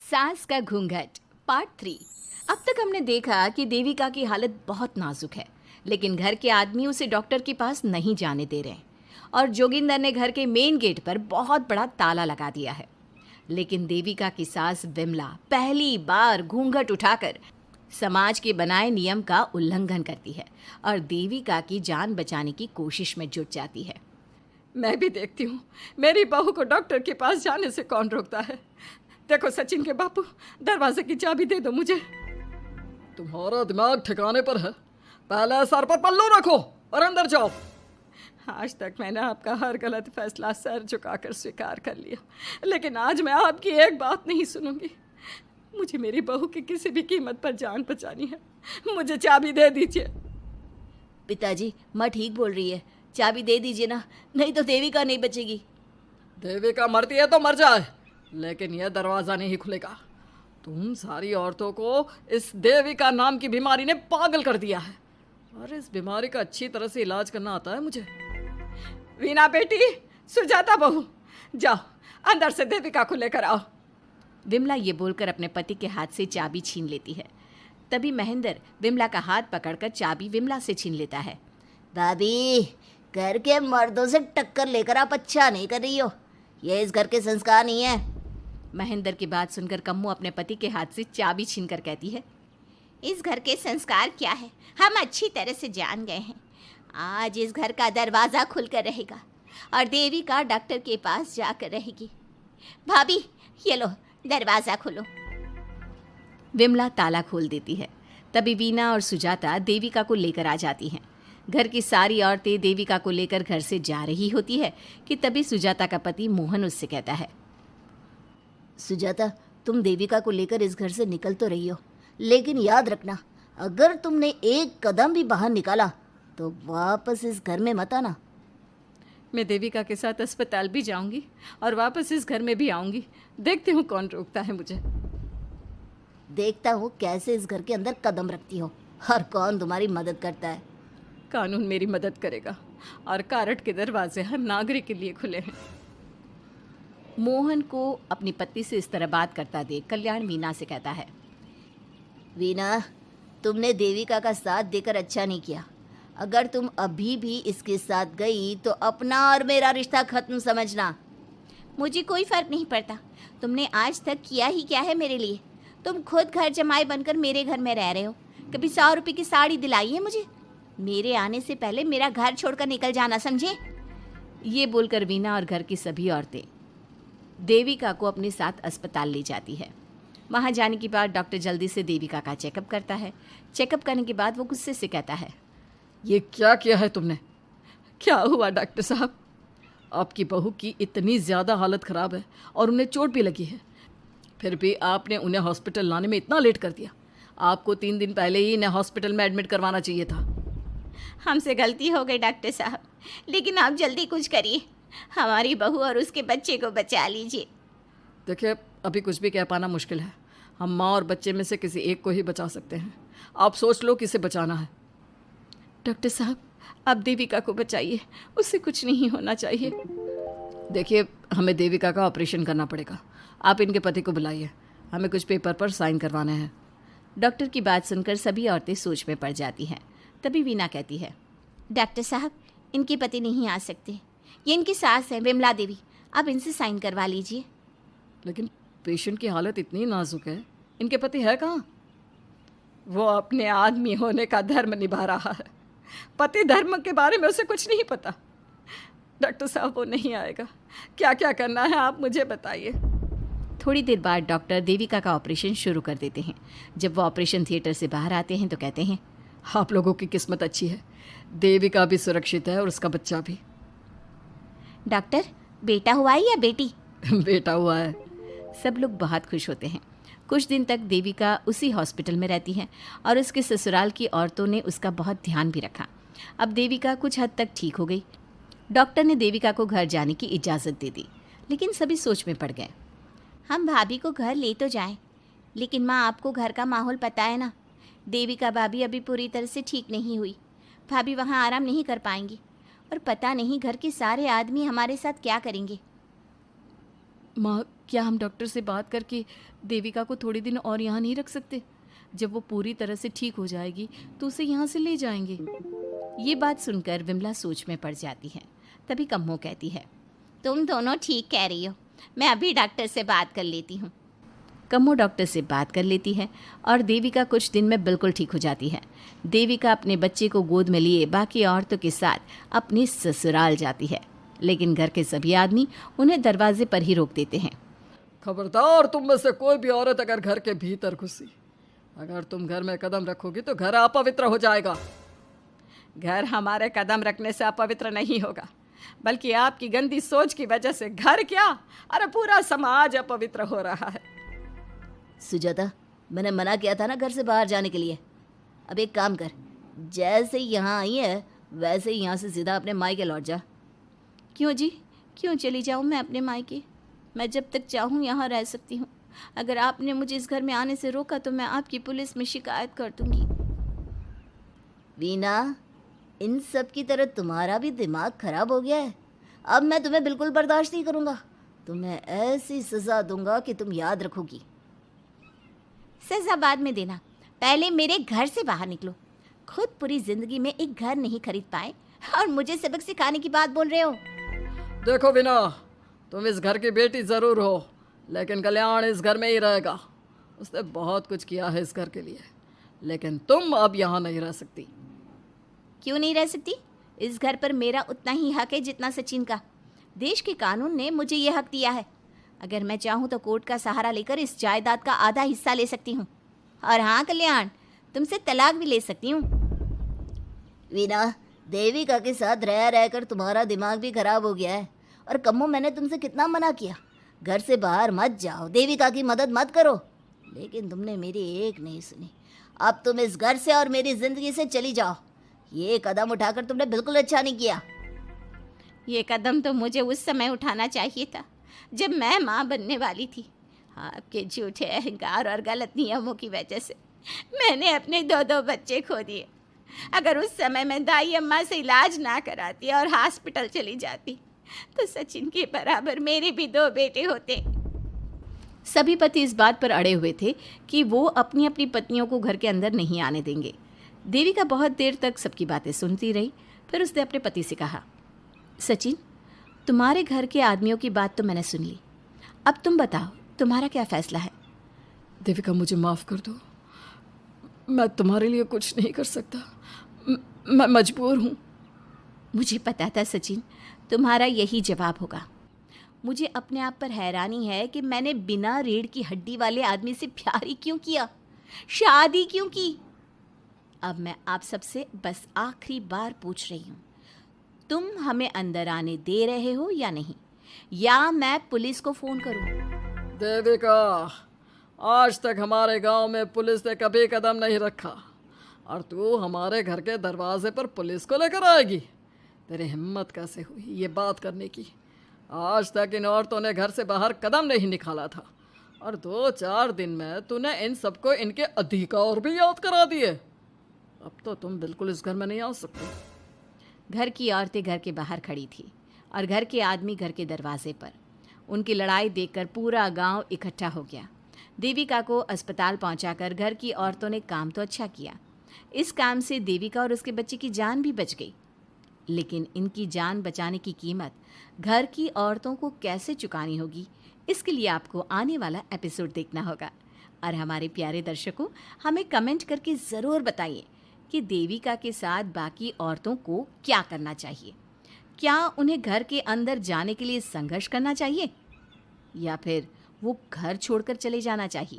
सास का घूंघट पार्ट 3। अब तक हमने देखा कि देविका की हालत बहुत नाजुक है, लेकिन घर के आदमी उसे डॉक्टर के पास नहीं जाने दे रहे हैं और जोगिंदर ने घर के मेन गेट पर बहुत बड़ा ताला लगा दिया है। लेकिन देविका की सास विमला पहली बार घूंघट उठाकर समाज के बनाए नियम का उल्लंघन करती है और देविका की जान बचाने की कोशिश में जुट जाती है। मैं भी देखती हूँ मेरी बहू को डॉक्टर के पास जाने से कौन रोकता है। देखो सचिन के बापू, दरवाजे की चाबी दे दो मुझे। तुम्हारा दिमाग ठिकाने पर है। पहले सर पर पल्लू रखो और अंदर जाओ। आज तक मैंने आपका हर गलत फैसला सर झुकाकर स्वीकार कर लिया, लेकिन आज मैं आपकी एक बात नहीं सुनूंगी। मुझे मेरी बहू की किसी भी कीमत पर जान बचानी है। मुझे चाबी दे दीजिए। पिताजी, माँ ठीक बोल रही है, चाबी दे दीजिए ना, नहीं तो देविका नहीं बचेगी। देविका मरती है तो मर जाए, लेकिन यह दरवाज़ा नहीं खुलेगा। तुम सारी औरतों को इस देविका नाम की बीमारी ने पागल कर दिया है और इस बीमारी का अच्छी तरह से इलाज करना आता है मुझे। वीना बेटी, सुजाता बहू, जाओ अंदर से देविका को लेकर आओ। विमला ये बोलकर अपने पति के हाथ से चाबी छीन लेती है। तभी महेंद्र विमला का हाथ पकड़कर चाबी विमला से छीन लेता है। भाभी, घर के मर्दों से टक्कर लेकर आप अच्छा नहीं कर रही हो। ये इस घर के संस्कार नहीं है। महेंद्र की बात सुनकर कम्मू अपने पति के हाथ से चाबी छीनकर कहती है, इस घर के संस्कार क्या है हम अच्छी तरह से जान गए हैं। आज इस घर का दरवाज़ा खुलकर रहेगा और देविका डॉक्टर के पास जाकर रहेगी। भाभी, ये लो दरवाज़ा खोलो। विमला ताला खोल देती है। तभी वीना और सुजाता देविका को लेकर आ जाती हैं। घर की सारी औरतें देविका को लेकर घर से जा रही होती है कि तभी सुजाता का पति मोहन उससे कहता है, सुजाता, तुम देविका को लेकर इस घर से निकल तो रही हो, लेकिन याद रखना, अगर तुमने एक कदम भी बाहर निकाला तो वापस इस घर में मत आना। मैं देविका के साथ अस्पताल भी जाऊंगी और वापस इस घर में भी आऊंगी। देखती हूँ कौन रोकता है मुझे। देखता हूँ कैसे इस घर के अंदर कदम रखती हो और कौन तुम्हारी मदद करता है। कानून मेरी मदद करेगा और कारट के दरवाजे हर नागरिक के लिए खुले हैं। मोहन को अपनी पत्नी से इस तरह बात करता देख कल्याण वीना से कहता है, वीना, तुमने देविका का साथ देकर अच्छा नहीं किया। अगर तुम अभी भी इसके साथ गई तो अपना और मेरा रिश्ता खत्म समझना। मुझे कोई फ़र्क नहीं पड़ता। तुमने आज तक किया ही क्या है मेरे लिए। तुम खुद घर जमाई बनकर मेरे घर में रह रहे हो। कभी 100 रुपये की साड़ी दिलाई है मुझे। मेरे आने से पहले मेरा घर छोड़कर निकल जाना, समझे। ये बोलकर वीना और घर की सभी औरतें देविका को अपने साथ अस्पताल ले जाती है। वहाँ जाने के बाद डॉक्टर जल्दी से देविका का चेकअप करता है। चेकअप करने के बाद वो गुस्से से कहता है, ये क्या किया है तुमने? क्या हुआ डॉक्टर साहब? आपकी बहू की इतनी ज़्यादा हालत ख़राब है और उन्हें चोट भी लगी है, फिर भी आपने उन्हें हॉस्पिटल लाने में इतना लेट कर दिया। आपको 3 दिन पहले ही इन्हें हॉस्पिटल में एडमिट करवाना चाहिए था। हमसे गलती हो गई डॉक्टर साहब, लेकिन आप जल्दी कुछ करिए। हमारी बहू और उसके बच्चे को बचा लीजिए। देखिए, अभी कुछ भी कह पाना मुश्किल है। हम माँ और बच्चे में से किसी एक को ही बचा सकते हैं। आप सोच लो किसे बचाना है। डॉक्टर साहब, आप देविका को बचाइए, उससे कुछ नहीं होना चाहिए। देखिए, हमें देविका का ऑपरेशन करना पड़ेगा। आप इनके पति को बुलाइए, हमें कुछ पेपर पर साइन करवाने हैं। डॉक्टर की बात सुनकर सभी औरतें सोच में पड़ जाती हैं। तभी वीना कहती है, डॉक्टर साहब, इनके पति नहीं आ सकते। ये इनकी सास है विमला देवी, आप इनसे साइन करवा लीजिए। लेकिन पेशेंट की हालत इतनी नाजुक है, इनके पति है कहाँ? वो अपने आदमी होने का धर्म निभा रहा है। पति धर्म के बारे में उसे कुछ नहीं पता। डॉक्टर साहब, वो नहीं आएगा। क्या क्या करना है आप मुझे बताइए। थोड़ी देर बाद डॉक्टर देविका का ऑपरेशन शुरू कर देते हैं। जब वो ऑपरेशन थिएटर से बाहर आते हैं तो कहते हैं, आप लोगों की किस्मत अच्छी है। देविका भी सुरक्षित है और उसका बच्चा भी। डॉक्टर, बेटा हुआ है या बेटी? बेटा हुआ है। सब लोग बहुत खुश होते हैं। कुछ दिन तक देविका उसी हॉस्पिटल में रहती हैं और उसके ससुराल की औरतों ने उसका बहुत ध्यान भी रखा। अब देविका कुछ हद तक ठीक हो गई। डॉक्टर ने देविका को घर जाने की इजाज़त दे दी, लेकिन सभी सोच में पड़ गए। हम भाभी को घर ले तो जाएं, लेकिन माँ, आपको घर का माहौल पता है ना। देविका भाभी अभी पूरी तरह से ठीक नहीं हुई। भाभी वहाँ आराम नहीं कर पाएंगी और पता नहीं घर के सारे आदमी हमारे साथ क्या करेंगे। माँ, क्या हम डॉक्टर से बात करके देविका को थोड़े दिन और यहाँ नहीं रख सकते? जब वो पूरी तरह से ठीक हो जाएगी तो उसे यहाँ से ले जाएंगे। ये बात सुनकर विमला सोच में पड़ जाती है। तभी कम्मो कहती है, तुम दोनों ठीक कह रही हो, मैं अभी डॉक्टर से बात कर लेती हूँ। कम्मो डॉक्टर से बात कर लेती है और देविका कुछ दिन में बिल्कुल ठीक हो जाती है। देविका अपने बच्चे को गोद में लिए बाकी औरतों के साथ अपनी ससुराल जाती है, लेकिन घर के सभी आदमी उन्हें दरवाजे पर ही रोक देते हैं। खबरदार, तुम में से कोई भी औरत अगर घर के भीतर घुसी, अगर तुम घर में कदम रखोगी तो घर अपवित्र हो जाएगा। घर हमारे कदम रखने से अपवित्र नहीं होगा, बल्कि आपकी गंदी सोच की वजह से घर क्या, अरे पूरा समाज अपवित्र हो रहा है। सुजाता, मैंने मना किया था ना घर से बाहर जाने के लिए। अब एक काम कर, जैसे यहाँ आई है वैसे ही यहाँ से सीधा अपने मायके लौट जा। क्यों जी, क्यों चली जाऊँ मैं अपने मायके? मैं जब तक चाहूँ यहाँ रह सकती हूँ। अगर आपने मुझे इस घर में आने से रोका तो मैं आपकी पुलिस में शिकायत कर दूँगी। वीना, इन सब की तरह तुम्हारा भी दिमाग खराब हो गया है। अब मैं तुम्हें बिल्कुल बर्दाश्त नहीं करूँगा। तुम्हें ऐसी सज़ा दूंगा कि तुम याद रखोगी। सज़ा बाद में देना, पहले मेरे घर से बाहर निकलो। खुद पूरी जिंदगी में एक घर नहीं खरीद पाए और मुझे सबक सिखाने की बात बोल रहे हो। देखो वीना, तुम इस घर की बेटी ज़रूर हो, लेकिन कल्याण इस घर में ही रहेगा। उसने बहुत कुछ किया है इस घर के लिए, लेकिन तुम अब यहाँ नहीं रह सकती। क्यों नहीं रह सकती? इस घर पर मेरा उतना ही हक है जितना सचिन का। देश के कानून ने मुझे ये हक दिया है। अगर मैं चाहूँ तो कोर्ट का सहारा लेकर इस जायदाद का आधा हिस्सा ले सकती हूँ। और हाँ कल्याण, तुमसे तलाक भी ले सकती हूँ। वीना, देविका के साथ रह रहकर तुम्हारा दिमाग भी खराब हो गया है। और कम्मो, मैंने तुमसे कितना मना किया, घर से बाहर मत जाओ, देविका की मदद मत करो, लेकिन तुमने मेरी एक नहीं सुनी। अब तुम इस घर से और मेरी ज़िंदगी से चली जाओ। ये कदम उठाकर तुमने बिल्कुल अच्छा नहीं किया। ये कदम तो मुझे उस समय उठाना चाहिए था जब मैं माँ बनने वाली थी। आपके झूठे अहंकार और गलत नियमों की वजह से मैंने अपने दो बच्चे खो दिए। अगर उस समय मैं दाई अम्मा से इलाज ना कराती और हॉस्पिटल चली जाती तो सचिन के बराबर मेरे भी 2 बेटे होते। सभी पति इस बात पर अड़े हुए थे कि वो अपनी अपनी पत्नियों को घर के अंदर नहीं आने देंगे। देविका बहुत देर तक सबकी बातें सुनती रही। फिर उसने अपने पति से कहा, सचिन, तुम्हारे घर के आदमियों की बात तो मैंने सुन ली, अब तुम बताओ तुम्हारा क्या फैसला है? देविका, मुझे माफ़ कर दो, मैं तुम्हारे लिए कुछ नहीं कर सकता, मैं मजबूर हूँ। मुझे पता था सचिन, तुम्हारा यही जवाब होगा। मुझे अपने आप पर हैरानी है कि मैंने बिना रीढ़ की हड्डी वाले आदमी से प्यार ही क्यों किया, शादी क्यों की। अब मैं आप सबसे बस आखिरी बार पूछ रही हूँ, तुम हमें अंदर आने दे रहे हो या नहीं, या मैं पुलिस को फ़ोन करूँ? देविका, आज तक हमारे गांव में पुलिस ने कभी कदम नहीं रखा और तू हमारे घर के दरवाजे पर पुलिस को लेकर आएगी? तेरी हिम्मत कैसे हुई ये बात करने की? आज तक इन औरतों ने घर से बाहर कदम नहीं निकाला था और 2-4 दिन में तूने इन सबको इनके अधिकार भी याद करा दिए। अब तो तुम बिल्कुल इस घर में नहीं आ सकते। घर की औरतें घर के बाहर खड़ी थी और घर के आदमी घर के दरवाजे पर। उनकी लड़ाई देखकर पूरा गांव इकट्ठा हो गया। देविका को अस्पताल पहुंचाकर घर की औरतों ने काम तो अच्छा किया। इस काम से देविका और उसके बच्चे की जान भी बच गई, लेकिन इनकी जान बचाने की कीमत घर की औरतों को कैसे चुकानी होगी, इसके लिए आपको आने वाला एपिसोड देखना होगा। और हमारे प्यारे दर्शकों, हमें कमेंट करके ज़रूर बताइए कि देविका के साथ बाकी औरतों को क्या करना चाहिए। क्या उन्हें घर के अंदर जाने के लिए संघर्ष करना चाहिए या फिर वो घर छोड़कर चले जाना चाहिए?